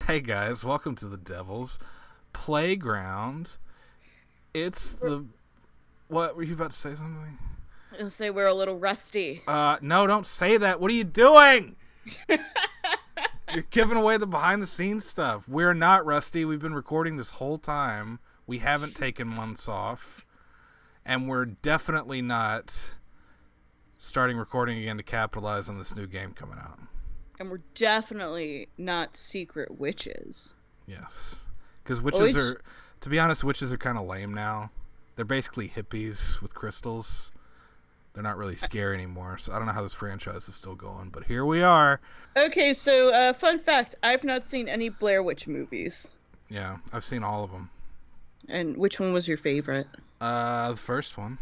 Hey guys, welcome to the Devil's Playground. It's the... What, were you about to say something? I'll say we're a little rusty. No, don't say that. What are you doing? You're giving away the behind-the-scenes stuff. We're not rusty. We've been recording this whole time. We haven't taken months off. And we're definitely not starting recording again to capitalize on this new game coming out. And we're definitely not secret witches. Yes. Because witches are... To be honest, witches are kind of lame now. They're basically hippies with crystals. They're not really scary anymore. So I don't know how this franchise is still going. But here we are. Okay, so fun fact. I've not seen any Blair Witch movies. Yeah, I've seen all of them. And which one was your favorite? The first one.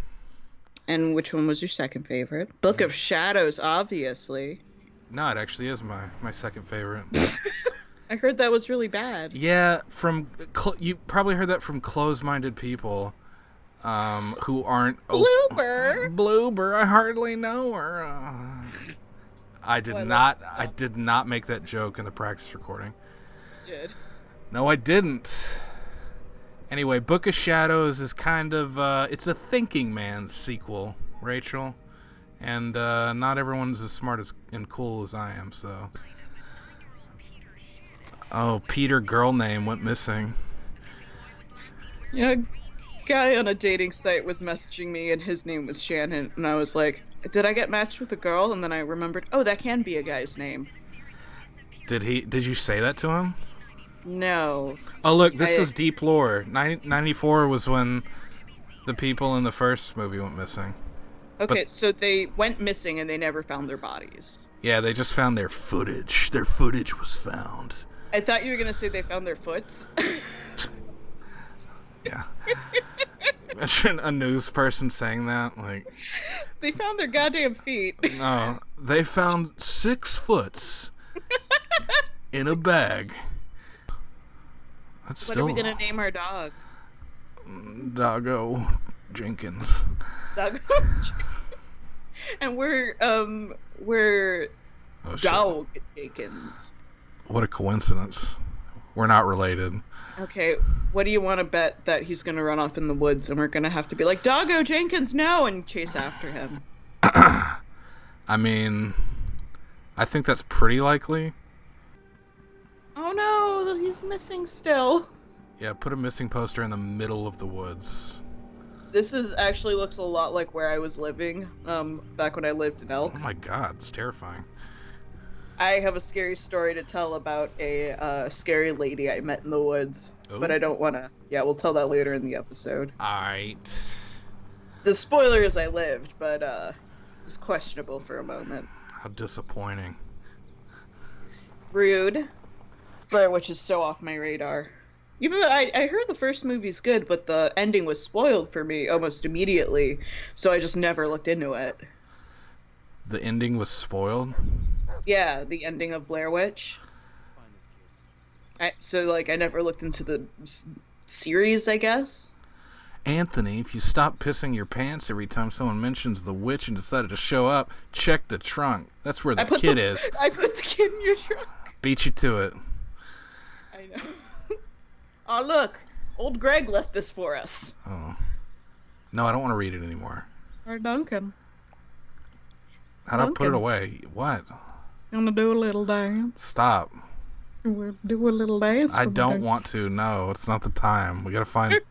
And which one was your second favorite? Book of Shadows, obviously. No, it actually is my second favorite. I heard that was really bad. Yeah, you probably heard that from closed-minded people who aren't... Bloober, I hardly know her. I did not make that joke in the practice recording. You did. No, I didn't. Anyway, Book of Shadows is kind of... it's a thinking man's sequel, Rachel. And not everyone's as smart and cool as I am, so... Oh, Peter girl name went missing. Yeah, a guy on a dating site was messaging me and his name was Shannon. And I was like, did I get matched with a girl? And then I remembered, oh, that can be a guy's name. Did you say that to him? No. Oh, look, this is deep lore. 94 was when the people in the first movie went missing. Okay, so they went missing and they never found their bodies. Yeah, they just found their footage. Their footage was found. I thought you were going to say they found their foots. Yeah. Imagine a news person saying that. Like, they found their goddamn feet. No, they found 6 foots in a bag. What are we going to name our dog? Doggo Jenkins. Doggo Jenkins. And we're Dog Jenkins. What a coincidence. We're not related. Okay, what do you want to bet that he's going to run off in the woods and we're going to have to be like, Doggo Jenkins, no, and chase after him? I mean, I think that's pretty likely. Oh no, he's missing still. Yeah, put a missing poster in the middle of the woods. This actually looks a lot like where I was living, back when I lived in Elk. Oh my god, it's terrifying. I have a scary story to tell about a scary lady I met in the woods. Ooh. But I don't want to... Yeah, we'll tell that later in the episode. Alright. The spoiler is I lived, but it was questionable for a moment. How disappointing. Rude. Blair Witch is so off my radar. Even though I heard the first movie's good, but the ending was spoiled for me almost immediately, so I just never looked into it. The ending was spoiled? Yeah, the ending of Blair Witch. I never looked into the series, I guess. Anthony, if you stop pissing your pants every time someone mentions the witch and decided to show up, check the trunk. That's where the kid is. I put the kid in your trunk. Beat you to it. I know. Oh, look. Old Greg left this for us. Oh. No, I don't want to read it anymore. Or Duncan. How'd I put it away? What? You want to do a little dance? Stop. We'll do a little dance. I don't want to. No, it's not the time. We gotta find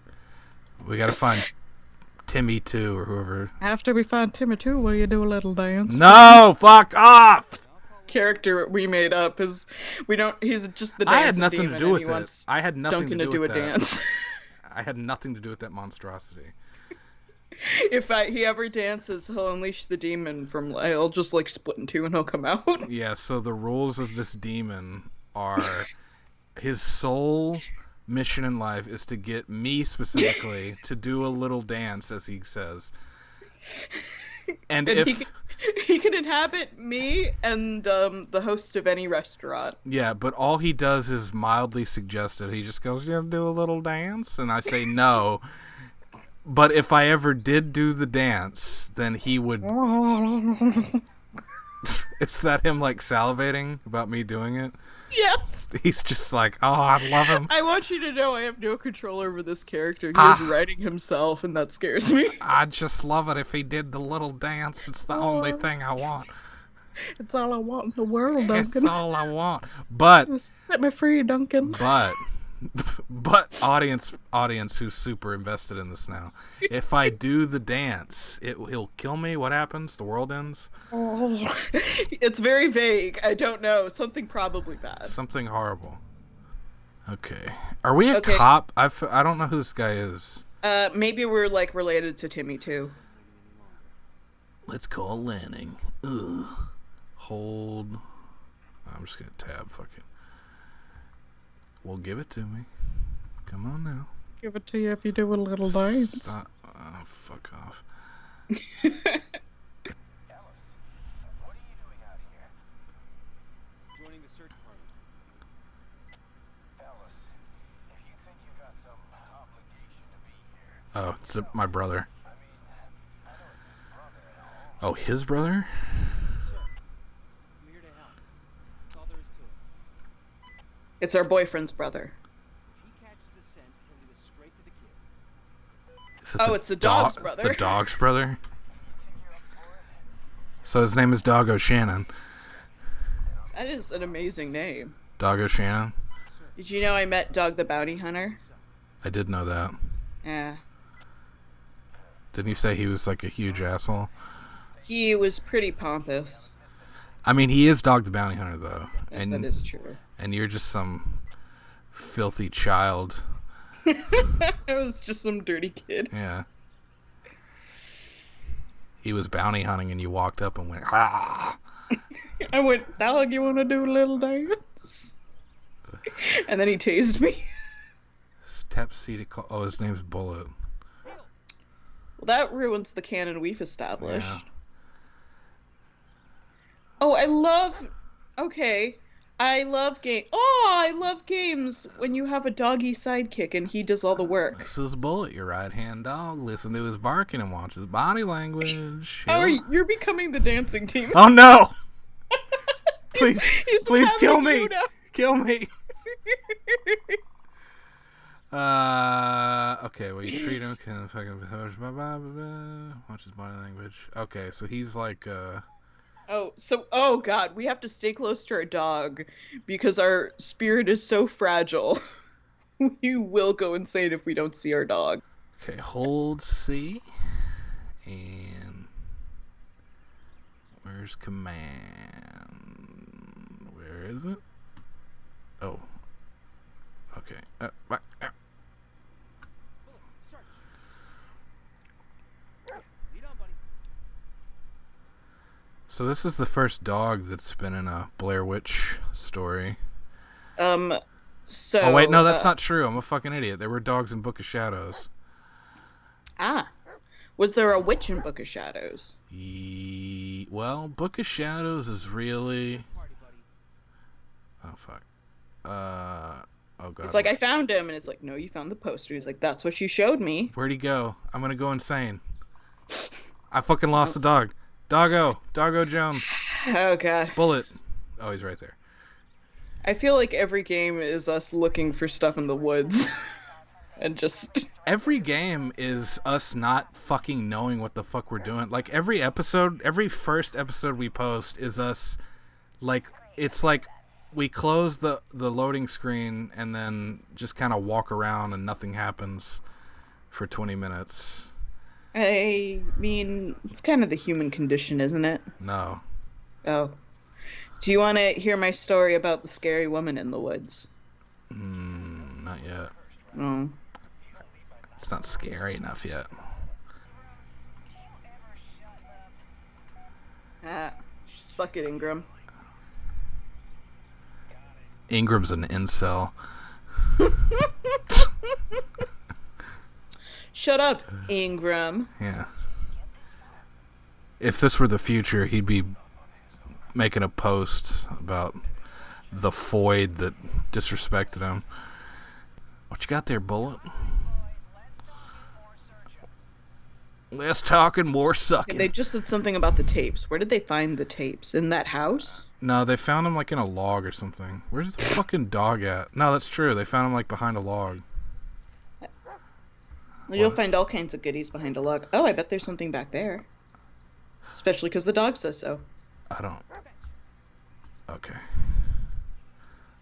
Timmy 2 or whoever. After we find Timmy 2, will you do a little dance? No! Fuck off! Character we made up is he's just the dance. I had nothing to do with it. I had nothing Duncan to do with a that. dance. I had nothing to do with that monstrosity. If he ever dances, he'll unleash the demon from... He'll just, split in two and he'll come out. Yeah, so the rules of this demon are... his sole mission in life is to get me, specifically, to do a little dance, as he says. And if... He can inhabit me and the host of any restaurant. Yeah, but all he does is mildly suggest it. He just goes, "You do a little dance?" And I say no. But if I ever did do the dance, then he would... Is that him, salivating about me doing it? Yes. He's just like, oh, I love him. I want you to know I have no control over this character. He Ah. is writing himself, and that scares me. I'd just love it if he did the little dance. It's the only thing I want. It's all I want in the world, It's Duncan. all I want. But Set me free, Duncan. But audience who's super invested in this now. If I do the dance, he'll kill me. What happens? The world ends. Oh, it's very vague. I don't know. Something probably bad. Something horrible. Okay. Are we a cop? I don't know who this guy is. Maybe we're like related to Timmy too. Let's call Lanning. Ugh. Hold. I'm just gonna tab. Fuck it. Well, give it to me. Come on now. Give it to you if you do a little dance. Stop. Oh, fuck off. Alice, what are you doing out here? Joining the search party. Alice, if you think you've got some obligation to be here, Oh, it's my brother. I mean, I know it's his brother and all. Oh, his brother? Sir, I'm here to help. That's all there is to it. It's our boyfriend's brother. If he catches the scent, he'll lead us straight to the kid. Is it It's the dog's brother. The dog's brother? So his name is Dog O'Shannon. That is an amazing name. Dog O'Shannon? Did you know I met Dog the Bounty Hunter? I did know that. Yeah. Didn't you say he was like a huge asshole? He was pretty pompous. I mean, he is Dog the Bounty Hunter, though. And that is true. And you're just some filthy child. I was just some dirty kid. Yeah. He was bounty hunting and you walked up and went, ah! I went, Dog, you want to do a little dance? And then he tased me. Step seated. Oh, his name's Bullet. Well, that ruins the canon we've established. Yeah. Oh, I love game. Oh, I love games when you have a doggy sidekick and he does all the work. This is Bullet, your right-hand dog. Listen to his barking and watch his body language. Oh, you're becoming the dancing team. Oh no! Please, He's please kill having me! you now. Kill me! Okay, well, you treat him, can fucking watch his body language. Okay, so he's like, Oh god, we have to stay close to our dog because our spirit is so fragile. We will go insane if we don't see our dog. okay, hold C, and where's command? Where is it? Oh, okay. Bullet, search. Lead on, buddy. So this is the first dog that's been in a Blair Witch story. So. Oh wait, no, that's not true. I'm a fucking idiot. There were dogs in Book of Shadows. Was there a witch in Book of Shadows? Well, Book of Shadows is really. Party, buddy. Oh fuck. Oh god. It's like I found him, and it's like, no, you found the poster. He's like, that's what you showed me. Where'd he go? I'm gonna go insane. I fucking lost the dog. Doggo Jones. Oh god. Bullet. Oh, he's right there. I feel like every game is us looking for stuff in the woods. And just... Every game is us not fucking knowing what the fuck we're doing. Like, every first episode we post is us, like, it's like we close the loading screen and then just kind of walk around and nothing happens for 20 minutes. I mean, it's kind of the human condition, isn't it? No. Oh. Do you want to hear my story about the scary woman in the woods? Not yet. Oh. It's not scary enough yet. Suck it, Ingram. Ingram's an incel. Shut up, Ingram. Yeah. If this were the future, he'd be making a post about the Foyd that disrespected him. What you got there, Bullet? Less talking, more sucking. They just said something about the tapes. Where did they find the tapes? In that house? No, they found him like in a log or something. Where's the fucking dog at? No, that's true. They found him like behind a log. Well, you'll find all kinds of goodies behind a log. Oh, I bet there's something back there. Especially because the dog says so. I don't. Okay.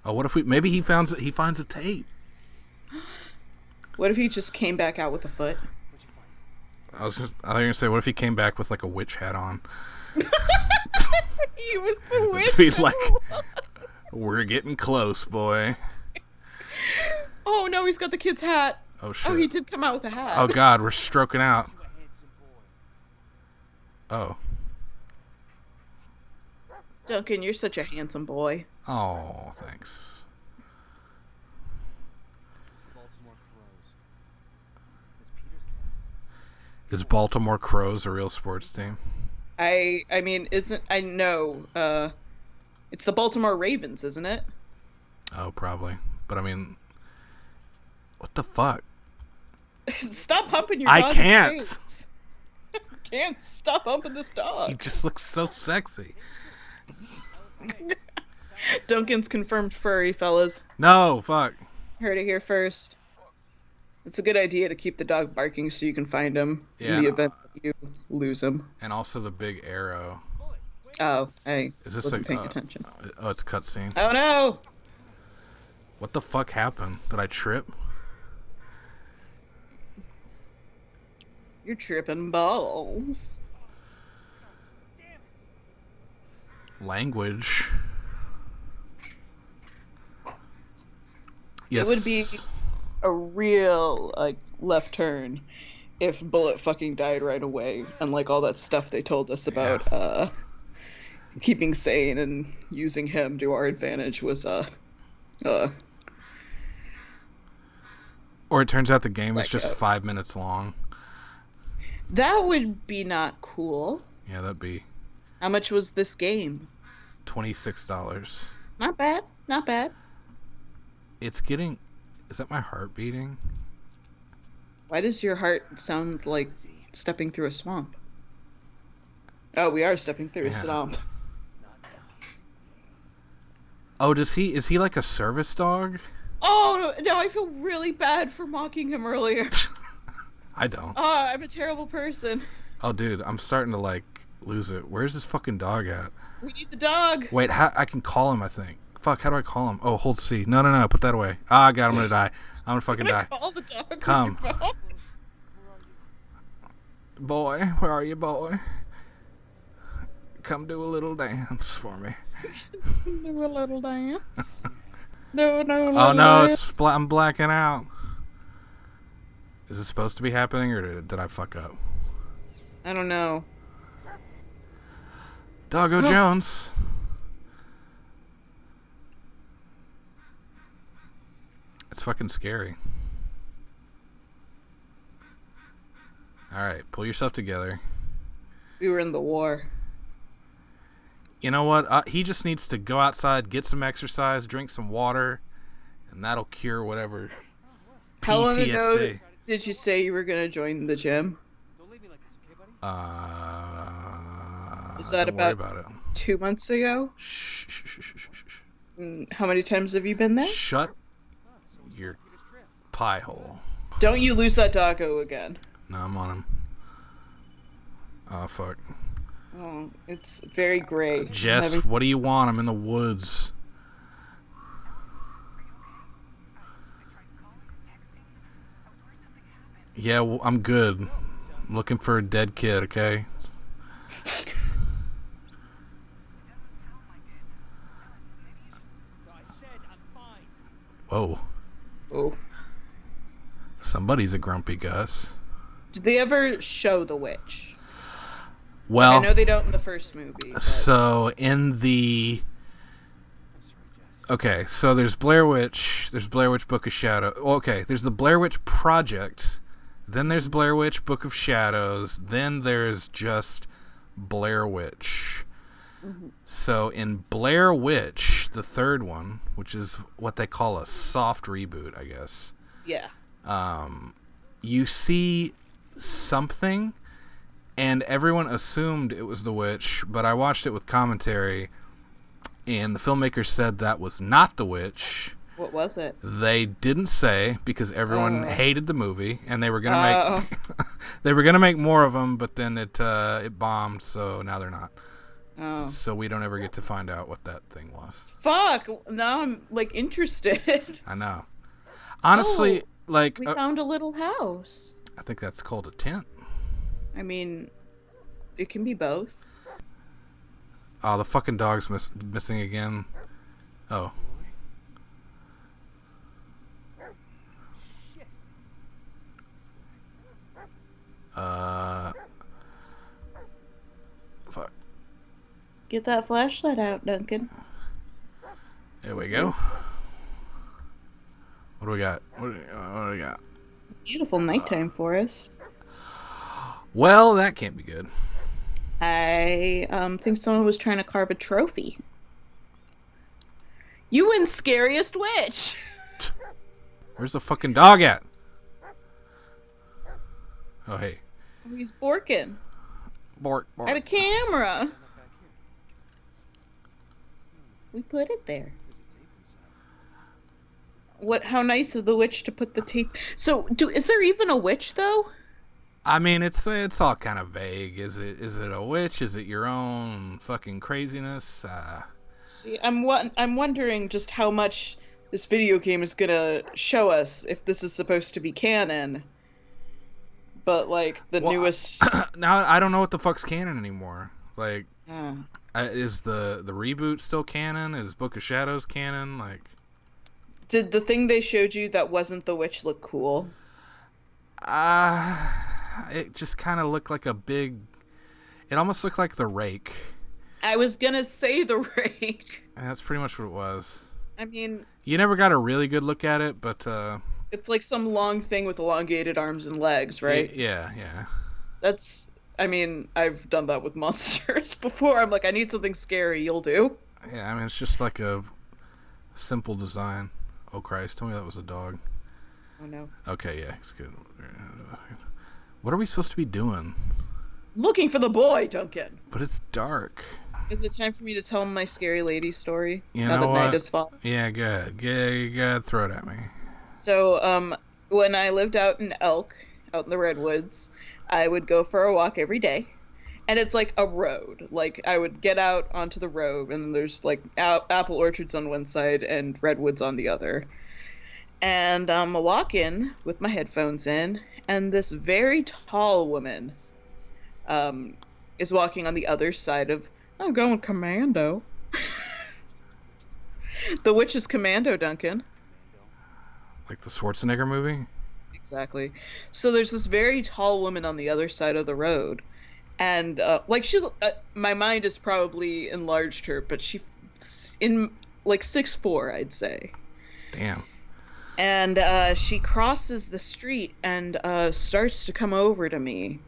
Oh, what if maybe he finds a tape. What if he just came back out with a foot? I was gonna say, what if he came back with like a witch hat on? He was the witch. Be like, we're getting close, boy. Oh no, he's got the kid's hat. Oh shit. Oh, he did come out with a hat. Oh god, we're stroking out. Oh. Duncan, you're such a handsome boy. Oh, thanks. Baltimore Crows. Miss Peters cat. Is Baltimore Crows a real sports team? I mean, I know, it's the Baltimore Ravens, isn't it? Oh, probably. But I mean, what the fuck? Stop humping your I dog's can't. face. I can't stop humping this He dog. just looks so sexy. Duncan's confirmed furry, fellas. No, fuck. Heard it here first. It's a good idea to keep the dog barking so you can find him Yeah. in the event that you lose him. And also the big arrow. Oh, I Is this wasn't a paying attention. Oh, it's a cutscene. Oh no! What the fuck happened? Did I trip? You're tripping balls. Language. Yes. It would be a real left turn if Bullet fucking died right away, and all that stuff they told us about keeping sane and using him to our advantage was Or it turns out the game is just Psycho. 5 minutes long. that would be not cool. Yeah, that'd be How much was this game? $26. Not bad, not bad. It's getting. Is that my heart beating? Why does your heart sound like stepping through a swamp? Oh, we are stepping through a Yeah. swamp. Not now. Oh, is he like a service dog? Oh no, I feel really bad for mocking him earlier. I don't. Oh, I'm a terrible person. Oh, dude, I'm starting to lose it. Where's this fucking dog at? We need the dog. Wait, I can call him, I think. Fuck, how do I call him? Oh, hold C. No, put that away. Ah, God, I'm gonna die. I'm gonna fucking die. Call the dog. with Come. your phone. Boy, where are you, boy? Come do a little dance for me. Do a little dance. No. Oh no, I'm blacking out. Is this supposed to be happening, or did I fuck up? I don't know. Doggo Oh. Jones. It's fucking scary. Alright, pull yourself together. We were in the war. You know what? He just needs to go outside, get some exercise, drink some water, and that'll cure whatever How long PTSD. ago did you say you were gonna join the gym? Don't leave me like this, okay, buddy? Is that don't worry about- about it. 2 months ago? Shh, shh, shh, shh, shh, shh. How many times have you been there? Shut Ah, so your Peter's trail. pie hole. Don't you lose that doggo again. No, I'm on him. Oh, fuck. Oh, it's very gray. Jess, what do you want? I'm in the woods. Yeah, well, I'm good. I'm looking for a dead kid, okay? No, I said I'm fine. Whoa. Oh. Somebody's a grumpy Gus. Did they ever show the witch? Well, I know they don't in the first movie. But... so in the... I'm sorry, Jess. Okay, so there's Blair Witch, there's Blair Witch Book of Shadows. Okay, there's the Blair Witch Project, then there's Blair Witch Book of Shadows, then there's just Blair Witch. So in Blair Witch, the third one, which is what they call a soft reboot, I guess, Yeah. you see something, and everyone assumed it was the witch, but I watched it with commentary, and the filmmakers said that was not the witch. What was it? They didn't say because everyone hated the movie, and they were gonna make they were gonna make more of them, but then it bombed, so now they're not. Oh. So we don't ever get to find out what that thing was. Fuck! Now I'm like interested. I know. Honestly, like We found a little house. I think that's called a tent. I mean, it can be both. Oh, the fucking dog's missing again. Oh. Fuck. Get that flashlight out, Duncan. There we go. What do we got? What do we got? Beautiful nighttime forest. Well, that can't be good. I think someone was trying to carve a trophy. You win Scariest Witch! Where's the fucking dog at? Oh, hey. He's borking. Bork, bork. At a camera. We put it there. What? How nice of the witch to put the tape. So, is there even a witch though? I mean, it's all kind of vague. Is it a witch? Is it your own fucking craziness? See, I'm wondering just how much this video game is gonna show us if this is supposed to be canon. But like the newest. Now I don't know what the fuck's canon anymore. Like, is the reboot still canon? Is Book of Shadows canon? Like, did the thing they showed you that wasn't the witch look cool? It just kind of looked like a big. It almost looked like the Rake. I was gonna say the Rake. And that's pretty much what it was. I mean, you never got a really good look at it, but it's like some long thing with elongated arms and legs, right? Yeah. That's. I mean, I've done that with monsters before. I'm like, I need something scary. You'll do. Yeah, I mean, it's just like a simple design. Oh Christ! Tell me that was a dog. Oh no. Okay, yeah, it's good. What are we supposed to be doing? Looking for the boy, Duncan. But it's dark. Is it time for me to tell my scary lady story? You now know that what? night is falling. Yeah, good. Good. Throw it at me. So, when I lived out in Elk, out in the redwoods, I would go for a walk every day. And it's like a road. Like, I would get out onto the road, and there's like apple orchards on one side and redwoods on the other. And I walk in with my headphones in, and this very tall woman is walking on the other side of. I'm going commando. The witch is commando, Duncan. Like the Schwarzenegger movie? Exactly. So there's this very tall woman on the other side of the road. And, my mind has probably enlarged her, but she's in, like, 6'4", I'd say. Damn. And, she crosses the street and, starts to come over to me.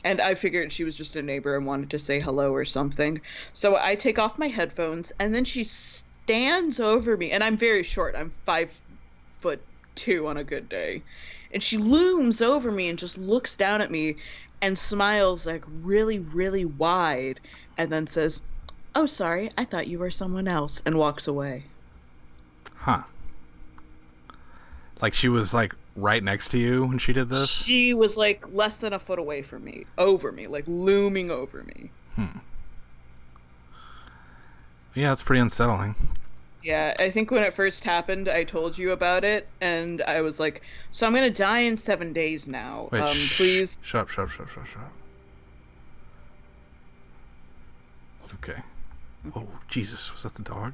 And I figured she was just a neighbor and wanted to say hello or something. So I take off my headphones, and then she stands over me. And I'm very short. I'm 5'2" on a good day. And she looms over me and just looks down at me and smiles like really, really wide. And then says, "Oh, sorry, I thought you were someone else," and walks away. Huh. Like she was like right next to you when she did this? She was like less than a foot away from me, over me, like looming over me. Yeah, it's pretty unsettling. Yeah, I think when it first happened, I told you about it, and I was like, so I'm gonna die in 7 days now. Wait, please. Shut up. Okay. Oh, Jesus, was that the dog?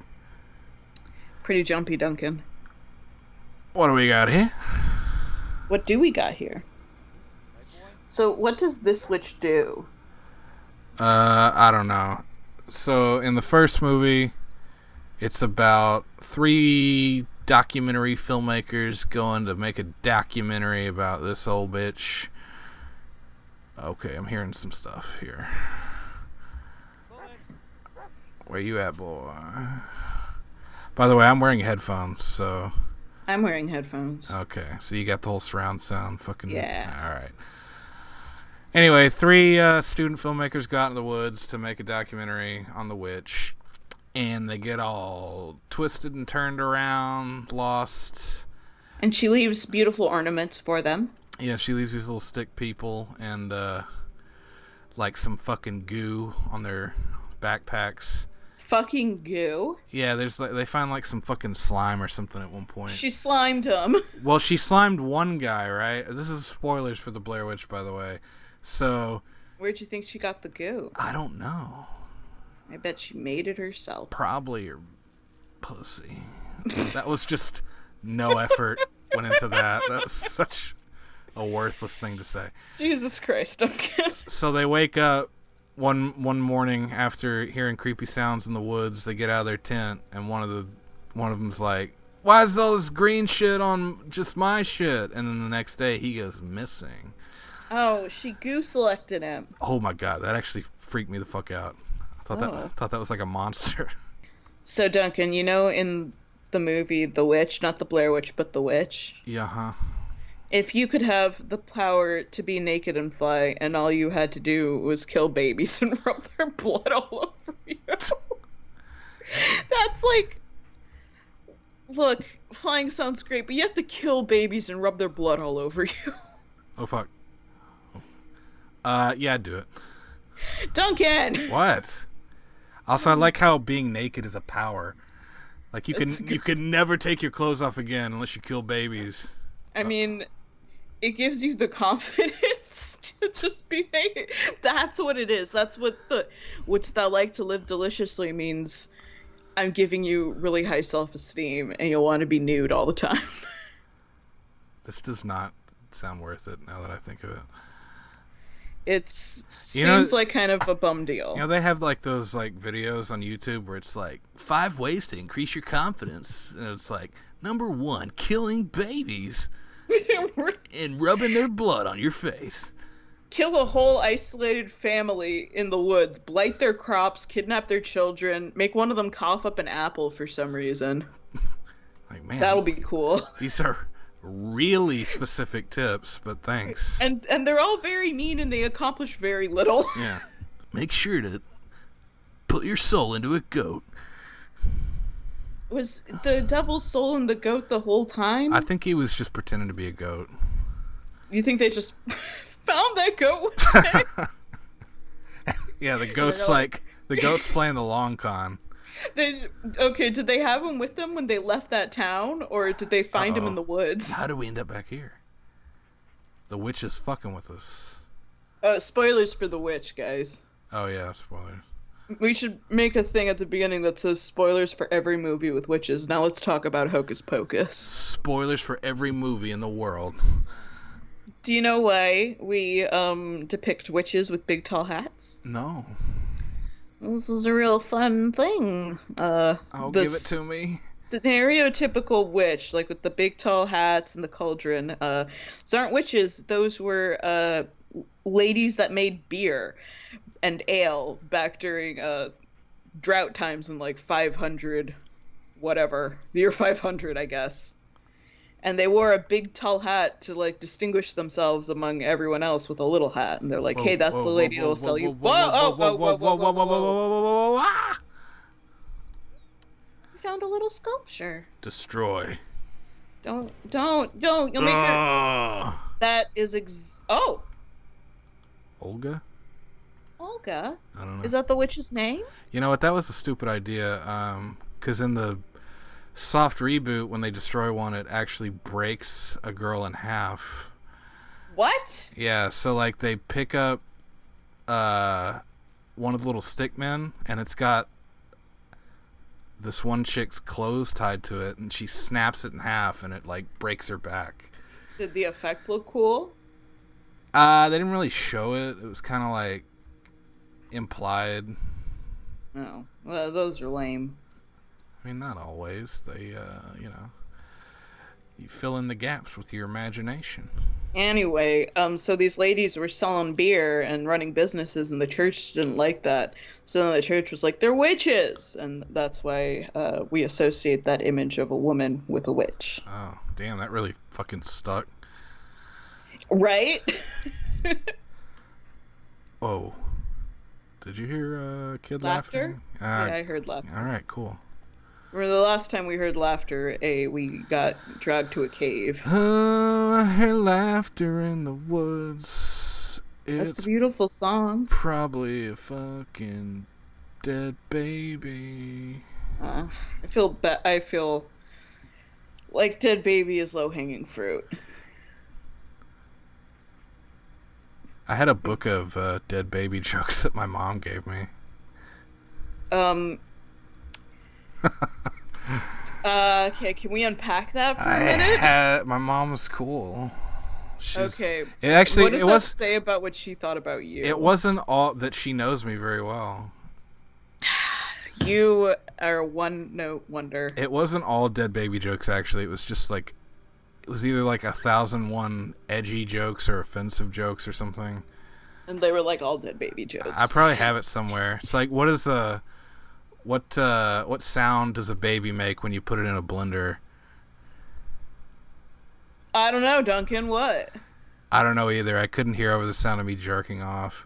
Pretty jumpy, Duncan. What do we got here? What do we got here? So, what does this witch do? I don't know. So, in the first movie, it's about 3 documentary filmmakers going to make a documentary about this old bitch. Okay, I'm hearing some stuff here. Where you at, boy? By the way, I'm wearing headphones, so... I'm wearing headphones. Okay, so you got the whole surround sound fucking... Yeah. Alright. Anyway, three student filmmakers go out in the woods to make a documentary on the witch, and they get all twisted and turned around, lost. And she leaves beautiful ornaments for them. Yeah, she leaves these little stick people and like some fucking goo on their backpacks. Fucking goo. Yeah, there's like they find like some fucking slime or something at one point. She slimed him. Well, she slimed one guy, right? This is spoilers for the Blair Witch, by the way. So Where'd you think she got the goo? I don't know. I bet she made it herself. Probably her pussy. That was just no effort went into that. That was such a worthless thing to say. Jesus Christ, Duncan. So they wake up one morning after hearing creepy sounds in the woods. They get out of their tent, and one of them's like, "Why is all this green shit on just my shit?" And then the next day, he goes missing. Oh, she goo selected him. Oh my god, that actually freaked me the fuck out. I thought that was like a monster. So, Duncan, you know in the movie The Witch, not the Blair Witch, but The Witch, Yeah, huh? if you could have the power to be naked and fly, and all you had to do was kill babies and rub their blood all over you. That's like, look, flying sounds great, but you have to kill babies and rub their blood all over you. Oh fuck. Yeah, I'd do it. Duncan! What? Also, I like how being naked is a power. Like you can never take your clothes off again unless you kill babies. I mean, it gives you the confidence to just be naked. That's what it is. That's what "wouldst thou like to live deliciously" means. I'm giving you really high self-esteem, and you'll want to be nude all the time. This does not sound worth it now that I think of it. It seems like kind of a bum deal. You know, they have like those like videos on YouTube where it's like 5 ways to increase your confidence, and it's like number 1, killing babies and rubbing their blood on your face. Kill a whole isolated family in the woods, blight their crops, kidnap their children, make one of them cough up an apple for some reason. Like, man, That'll be cool. These are really specific tips, but thanks. And they're all very mean, and they accomplish very little. Yeah. Make sure to put your soul into a goat. Was the devil's soul in the goat the whole time? I think he was just pretending to be a goat. You think they just found that goat one day? Yeah, the goat's playing the long con. Okay, did they have him with them when they left that town, or did they find him in the woods? How did we end up back here? The witch is fucking with us. Spoilers for The Witch, guys. Oh yeah, spoilers. We should make a thing at the beginning that says spoilers for every movie with witches. Now let's talk about Hocus Pocus. Spoilers for every movie in the world. Do you know why we depict witches with big tall hats? No. This is a real fun thing. Give it to me. The stereotypical witch, like with the big tall hats and the cauldron, those aren't witches. Those were ladies that made beer and ale back during drought times in like 500, whatever, the year 500, I guess. And they wore a big tall hat to like distinguish themselves among everyone else with a little hat. And they're like, "Hey, that's the lady that'll sell you." Whoa! We found a little sculpture. Destroy. Don't. You'll make her. That is Olga? Olga. I don't know. Is that the witch's name? You know what? That was a stupid idea. Because in the soft reboot, when they destroy one, it actually breaks a girl in half. What? Yeah, so like they pick up one of the little stick men, and it's got this one chick's clothes tied to it, and she snaps it in half, and it like breaks her back. Did the effect look cool? They didn't really show it. It was kind of like implied. No. Well, those are lame. I mean, not always. They, you fill in the gaps with your imagination. Anyway, so these ladies were selling beer and running businesses, and the church didn't like that. So then the church was like, "They're witches!" And that's why we associate that image of a woman with a witch. Oh, damn, that really fucking stuck. Right? Oh. Did you hear a kid Laughter? laughing? Yeah, I heard laughter. All right, cool. Remember the last time we heard laughter, we got dragged to a cave. Oh, I hear laughter in the woods. That's It's a beautiful song. probably a fucking dead baby. I feel like dead baby is low hanging fruit. I had a book of dead baby jokes that my mom gave me. Okay, can we unpack that for a minute? My mom was cool. Okay. It actually What does it that was say about what she thought about you? it wasn't all that she knows me very well. You are a one-note wonder. It wasn't all dead baby jokes actually. It was just like it was either like 1,001 edgy jokes or offensive jokes or something. And they were like all dead baby jokes. I probably have it somewhere. It's like what sound does a baby make when you put it in a blender? I don't know, Duncan, what? I don't know either. I couldn't hear over the sound of me jerking off.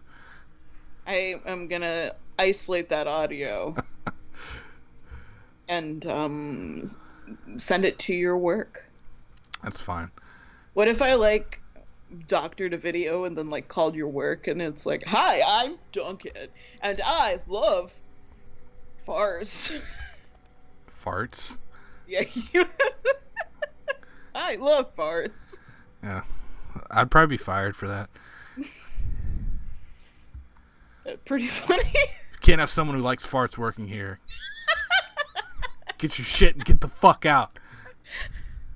I am gonna isolate that audio and send it to your work. That's fine. What if I like doctored a video and then like called your work and it's like, "Hi, I'm Duncan and I love farts." Farts? Yeah, I love farts. Yeah. I'd probably be fired for that. Pretty funny. Can't have someone who likes farts working here. Get your shit and get the fuck out.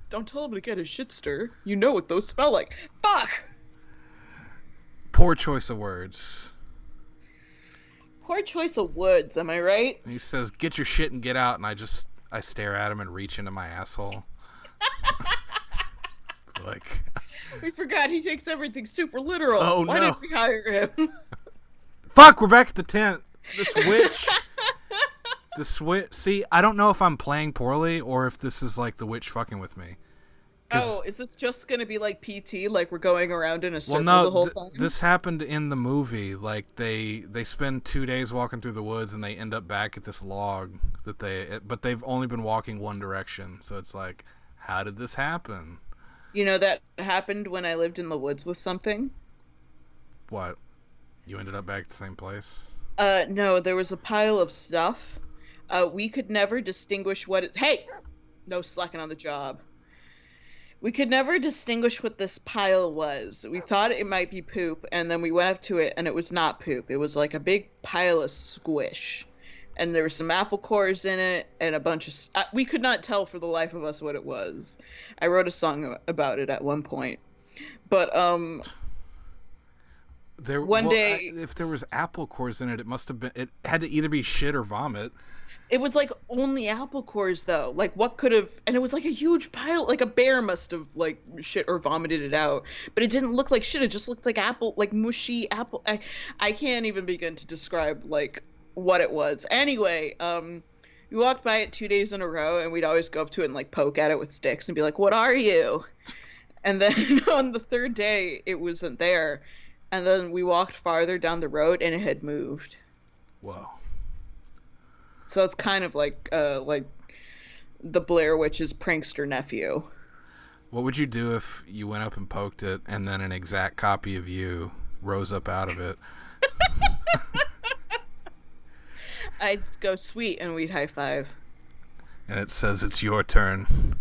Don't tell him to get his shit stir. You know what those smell like. Fuck! Poor choice of words. Poor choice of words, am I right? And he says, get your shit and get out, and I stare at him and reach into my asshole. Like... We forgot he takes everything super literal. Oh, Why no. did we hire him? Fuck, we're back at the tent. This witch... See, I don't know if I'm playing poorly or if this is like the witch fucking with me. Oh, is this just gonna be like PT? Like we're going around in a circle Well, no, the whole time? this happened in the movie. Like they spend 2 days walking through the woods and they end up back at this log but they've only been walking one direction. So it's like, how did this happen? You know, that happened when I lived in the woods with something. What? You ended up back at the same place? No, there was a pile of stuff. We could never distinguish what it... Hey! No slacking on the job. We could never distinguish what this pile was. We thought it might be poop, and then we went up to it, and it was not poop. It was like a big pile of squish. And there were some apple cores in it, and a bunch of... we could not tell for the life of us what it was. I wrote a song about it at one point. But, day... if there was apple cores in it, it must have been... It had to either be shit or vomit. It was like only apple cores though. Like what could have, and it was like a huge pile, like a bear must have like shit or vomited it out. But it didn't look like shit. It just looked like apple, like mushy apple. I can't even begin to describe like what it was. Anyway, we walked by it 2 days in a row and we'd always go up to it and like poke at it with sticks and be like, "What are you?" And then on the third day it wasn't there. And then we walked farther down the road and it had moved. Whoa. So it's kind of like the Blair Witch's prankster nephew. What would you do if you went up and poked it and then an exact copy of you rose up out of it? I'd go sweet and we'd high five. And it says it's your turn.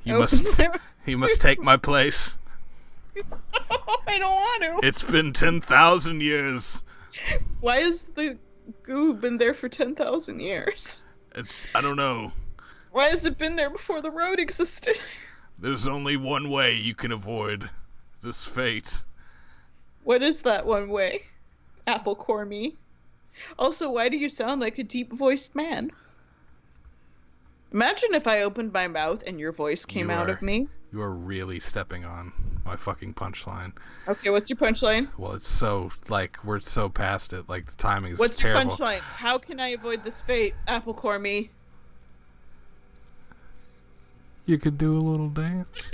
You Oh, must take my place. I don't want to. It's been 10,000 years. Why has the goo been there for 10,000 years? I don't know. Why has it been there before the road existed? There's only one way you can avoid this fate. What is that one way? Apple core me. Also, why do you sound like a deep-voiced man? Imagine if I opened my mouth and your voice came out of me. You are really stepping on my fucking punchline. Okay, what's your punchline? Well, it's so, like, we're so past it. Like, the timing is What's terrible. your punchline? How can I avoid this fate? Apple core me. You could do a little dance.